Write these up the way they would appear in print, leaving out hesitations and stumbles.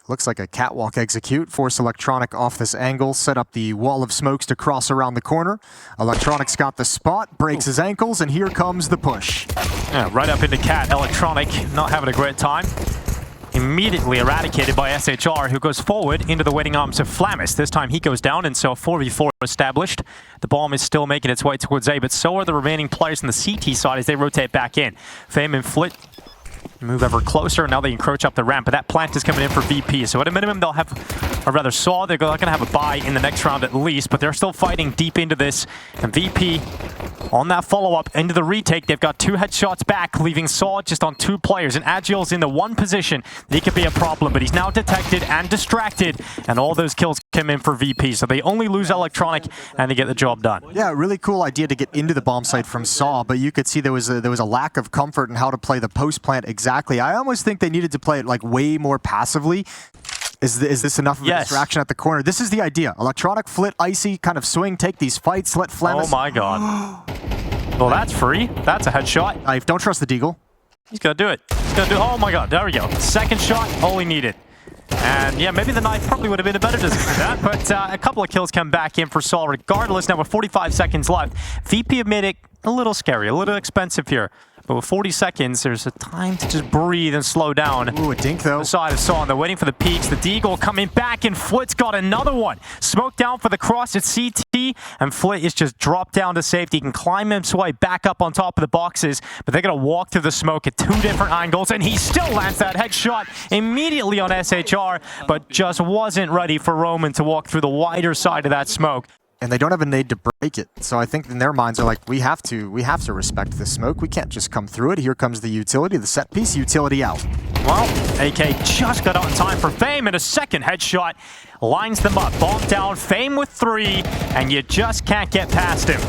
Looks like a catwalk execute. Force Electronic off this angle. Set up the wall of smokes to cross around the corner. Electronic's got the spot, breaks his ankles, and here comes the push. Yeah, right up into Cat. Electronic not having a great time. Immediately eradicated by sHR, who goes forward into the waiting arms of Flamis. This time he goes down, and so 4v4 established. The bomb is still making its way towards A, but so are the remaining players on the CT side as they rotate back in. Fame and Flit move ever closer. Now they encroach up the ramp, but that plant is coming in for VP. So at a minimum, they'll have, or rather sAw, they're not going to have a buy in the next round at least, but they're still fighting deep into this. And VP on that follow-up into the retake, they've got 2 headshots back, leaving sAw just on 2 players. And Agile's in the one position that he could be a problem, but he's now detected and distracted, and all those kills come in for VP. So they only lose Electronic, and they get the job done. Yeah, really cool idea to get into the bomb site from sAw, but you could see there was a lack of comfort in how to play the post plant exactly. I almost think they needed to play it like way more passively. Is this enough of a distraction at the corner? This is the idea. Electronic, Flit, Icy, kind of swing, take these fights, let Flamis... Oh my god. Well, that's free. That's a headshot. Don't trust the Deagle. He's gonna do it. He's gonna do it. Oh my god, there we go. Second shot, all he needed. And yeah, maybe the knife probably would have been a better decision for that, but a couple of kills come back in for sAw regardless. Now with 45 seconds left, VP have made it a little scary, a little expensive here. But with 40 seconds, there's a time to just breathe and slow down. Ooh, a dink though. The side of sAw, and they're waiting for the peaks. The Deagle coming back, and Flit's got another one. Smoke down for the cross at CT, and Flit is just dropped down to safety. He can climb his way back up on top of the boxes, but they're going to walk through the smoke at 2 different angles, and he still lands that headshot immediately on sHR, but just wasn't ready for Roman to walk through the wider side of that smoke. And they don't have a nade to break it. So I think in their minds are like, we have to respect the smoke. We can't just come through it. Here comes the utility, the set piece, utility out. Well, AK just got out in time for Fame, and a second headshot lines them up. Bomb down, Fame with 3, and you just can't get past him.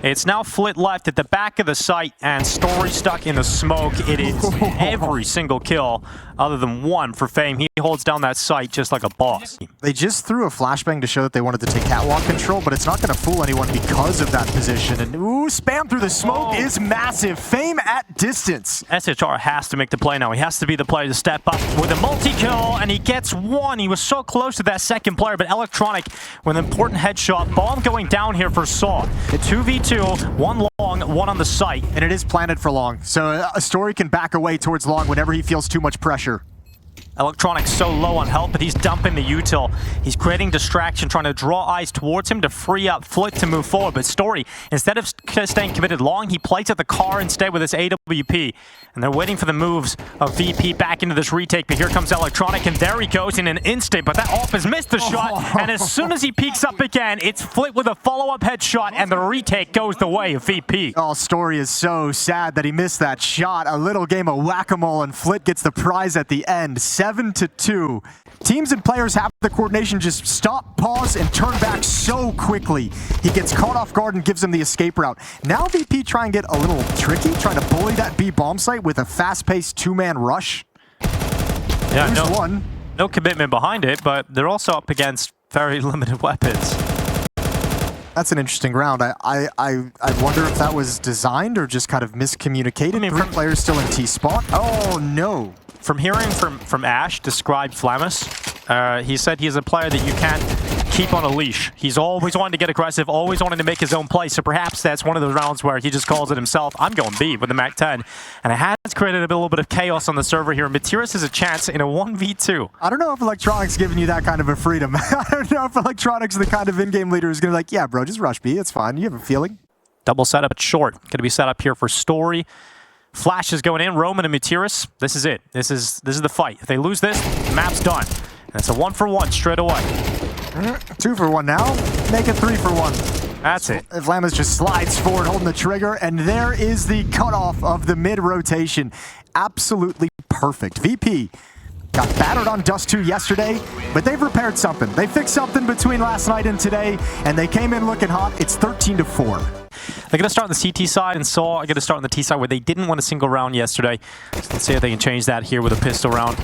It's now Flit left at the back of the site, and Story stuck in the smoke. It is every single kill other than 1 for Fame. He holds down that site just like a boss. They just threw a flashbang to show that they wanted to take catwalk control, but it's not going to fool anyone because of that position. And ooh, spam through the smoke is massive. Fame at distance. sHR has to make the play now. He has to be the player to step up with a multi-kill, and he gets 1. He was so close to that second player, but Electronic with an important headshot. Bomb going down here for sAw. The 2v2. 1 long, 1 on the site. And it is planted for long, so a Story can back away towards long whenever he feels too much pressure. Electronic so low on health, but he's dumping the util. He's creating distraction, trying to draw eyes towards him to free up Flit to move forward. But Story, instead of staying committed long, he plays at the car instead with his AWP. And they're waiting for the moves of VP back into this retake. But here comes Electronic, and there he goes in an instant. But that off has missed the shot. And as soon as he peeks up again, it's Flit with a follow-up headshot, and the retake goes the way of VP. Oh, Story is so sad that he missed that shot. A little game of whack-a-mole, and Flit gets the prize at the end. 7-2. Teams and players have the coordination, just stop, pause, and turn back so quickly. He gets caught off guard and gives him the escape route. Now VP try and get a little tricky, trying to bully that B bomb site with a fast-paced 2-man rush. Yeah, There's one. No commitment behind it, but they're also up against very limited weapons. That's an interesting round. I wonder if that was designed or just kind of miscommunicated. I mean, 3 players still in T-spot. Oh, no. From hearing from Ash describe Flamis, he said he's a player that you can't keep on a leash. He's always wanting to get aggressive, always wanting to make his own play, so perhaps that's one of those rounds where he just calls it himself. I'm going B with the MAC-10, and it has created a little bit of chaos on the server here. Materis has a chance in a 1v2. I don't know if Electronic's giving you that kind of a freedom. I don't know if Electronic's the kind of in-game leader who's going to be like, yeah, bro, just rush B, it's fine. You have a feeling. Double setup at short. Going to be set up here for Story. Flash is going in, Roman and Materis. This is it. This is the fight. If they lose this, the map's done. And it's a 1-for-1 straight away. 2 for 1 now. Make it 3 for 1. That's it. Flamis just slides forward, holding the trigger, and there is the cutoff of the mid-rotation. Absolutely perfect. VP got battered on Dust 2 yesterday, but they've repaired something. They fixed something between last night and today, and they came in looking hot. It's 13-4. They're going to start on the CT side, and sAw are going to start on the T side where they didn't win a single round yesterday. So let's see if they can change that here with a pistol round.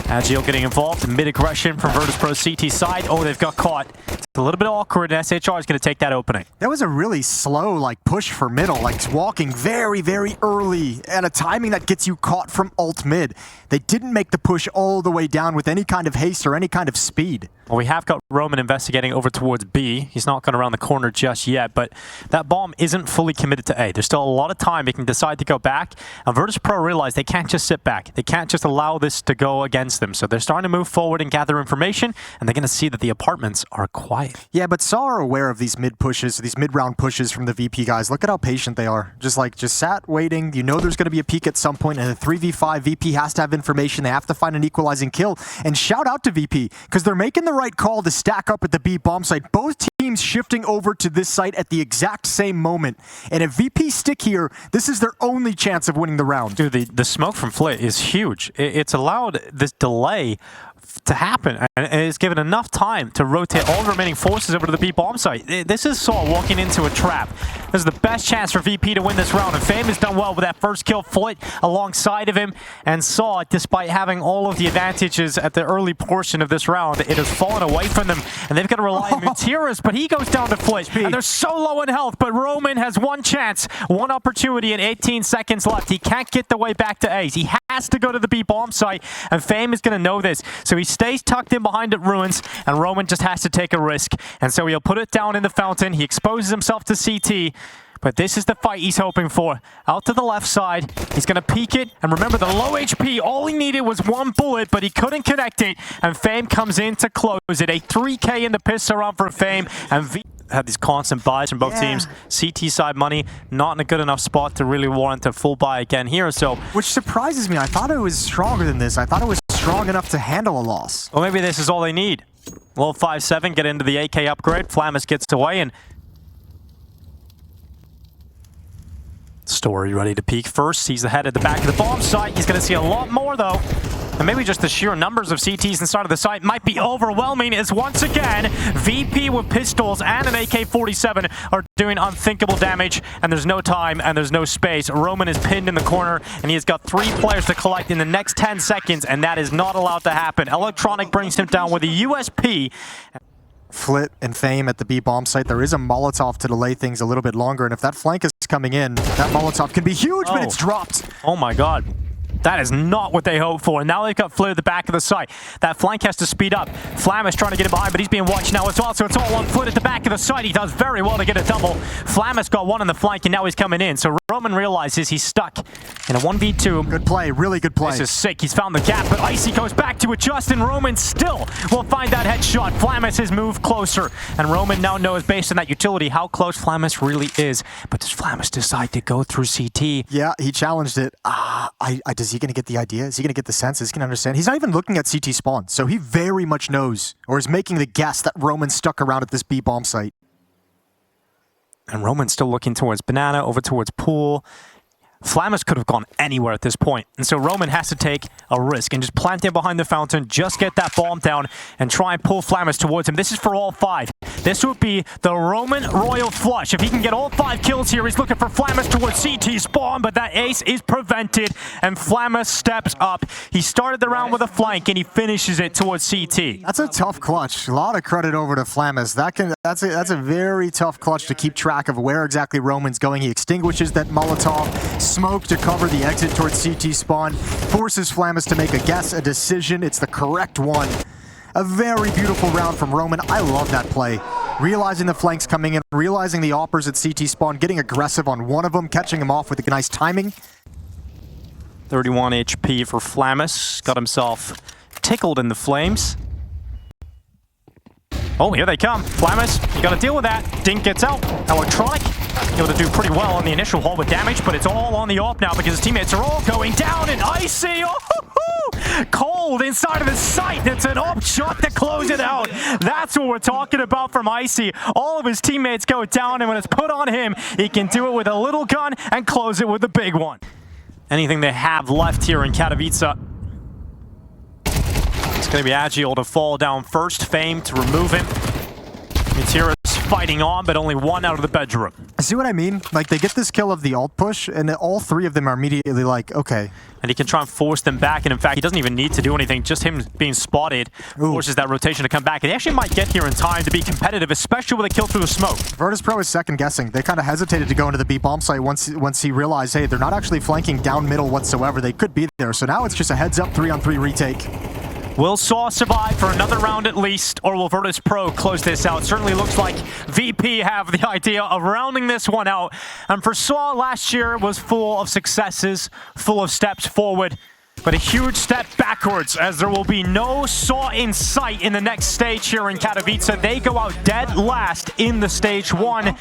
Agile getting involved. Mid-aggression from Virtus.pro CT side. Oh, they've got caught. It's a little bit awkward, and sHR is going to take that opening. That was a really slow push for middle, walking very, very early at a timing that gets you caught from ult mid. They didn't make the push all the way down with any kind of haste or any kind of speed. Well, we have got Roman investigating over towards B. He's not going around the corner just yet, but that bomb isn't fully committed to A. There's still a lot of time. He can decide to go back. And Virtus.pro realize they can't just sit back. They can't just allow this to go against them. So they're starting to move forward and gather information, and they're going to see that the apartments are quiet. Yeah, but sAw are aware of these mid pushes, these mid-round pushes from the VP guys. Look at how patient they are. Just sat waiting. You know there's going to be a peek at some point, and a 3v5 VP has to have information. They have to find an equalizing kill. And shout out to VP, because they're making the right call to stack up at the B bomb site. Both teams shifting over to this site at the exact same moment. And if VP stick here, this is their only chance of winning the round. Dude, the smoke from Flit is huge. It's allowed this delay to happen, and it's given enough time to rotate all the remaining forces over to the B bomb site. This is sAw walking into a trap. This is the best chance for VP to win this round, and Fame has done well with that first kill. Flit alongside of him, and sAw, despite having all of the advantages at the early portion of this round, it has fallen away from them, and they've got to rely on Mutiras, but he goes down to Flit, and they're so low in health, but Roman has one chance, one opportunity, and 18 seconds left. He can't get the way back to A's. He has to go to the B bomb site, and Fame is going to know this, so he stays tucked in behind at Ruins, and Roman just has to take a risk. And so he'll put it down in the fountain. He exposes himself to CT, but this is the fight he's hoping for. Out to the left side, he's going to peek it, and remember the low HP, all he needed was one bullet, but he couldn't connect it, and Fame comes in to close it. A 3K in the pistol round for Fame, and V had these constant buys from both teams. CT side money, not in a good enough spot to really warrant a full buy again here, so... Which surprises me. I thought it was stronger than this. I thought it was strong enough to handle a loss. Well, maybe this is all they need. Well, 5-7, get into the AK upgrade. Flamus gets away, and... Story ready to peek first. He's ahead at the back of the bomb site. He's going to see a lot more, though. And maybe just the sheer numbers of CTs inside of the site might be overwhelming, as once again, VP with pistols and an AK-47 are doing unthinkable damage, and there's no time and there's no space. Roman is pinned in the corner, and he has got 3 players to collect in the next 10 seconds, and that is not allowed to happen. Electronic brings him down with a USP. Flit and Fame at the B bomb site. There is a Molotov to delay things a little bit longer, and if that flank is coming in, that Molotov can be huge, but it's dropped. Oh my god. That is not what they hoped for. Now they've got Flit at the back of the site. That flank has to speed up. Flamus trying to get it behind, but he's being watched now as well, so it's all on Flit at the back of the site. He does very well to get a double. Flamus got one on the flank, and now he's coming in. So Roman realizes he's stuck in a 1v2. Good play, really good play. This is sick. He's found the gap, but Icy goes back to adjust, and Roman still will find that headshot. Flamus has moved closer, and Roman now knows, based on that utility, how close Flamus really is. But does Flamus decide to go through CT? Yeah, he challenged it. Is he going to get the idea? Is he going to get the sense? Is he going to understand? He's not even looking at CT spawn, so he very much knows, or is making the guess that Roman's stuck around at this B bomb site. And Roman's still looking towards Banana, over towards Pool. Flamus could have gone anywhere at this point, and so Roman has to take a risk and just plant him behind the fountain, just get that bomb down, and try and pull Flamus towards him. This is for all 5. This would be the Roman Royal Flush. If he can get all 5 kills here, he's looking for Flamus towards CT spawn, but that ace is prevented, and Flamus steps up. He started the round with a flank, and he finishes it towards CT. That's a tough clutch. A lot of credit over to Flamus. That's a very tough clutch to keep track of where exactly Roman's going. He extinguishes that Molotov, smoke to cover the exit towards CT spawn, forces Flamus to make a guess, a decision. It's the correct one. A very beautiful round from Roman. I love that play. Realizing the flanks coming in, realizing the oppers at CT spawn, getting aggressive on one of them, catching him off with a nice timing. 31 HP for Flamus. Got himself tickled in the flames. Oh, here they come. Flamus, you got to deal with that. Dink gets out. Electronic, able to do pretty well on the initial haul with damage, but it's all on the op now because his teammates are all going down, and Icy, cold inside of the site. It's an op shot to close it out. That's what we're talking about from Icy. All of his teammates go down, and when it's put on him, he can do it with a little gun and close it with a big one. Anything they have left here in Katowice. It's going to be Agile to fall down first. Fame to remove him. Mutiras fighting on, but only one out of the bedroom. See what I mean? Like, they get this kill of the alt push, and all three of them are immediately like, okay. And he can try and force them back, and in fact, he doesn't even need to do anything. Just him being spotted forces that rotation to come back. And he actually might get here in time to be competitive, especially with a kill through the smoke. Virtus.pro is second guessing. They kind of hesitated to go into the B bomb site once he realized, hey, they're not actually flanking down middle whatsoever. They could be there. So now it's just a heads up 3-on-3 retake. Will sAw survive for another round at least, or will Virtus.pro close this out? Certainly looks like VP have the idea of rounding this one out. And for sAw, last year was full of successes, full of steps forward, but a huge step backwards, as there will be no sAw in sight in the next stage here in Katowice. They go out dead last in the stage one.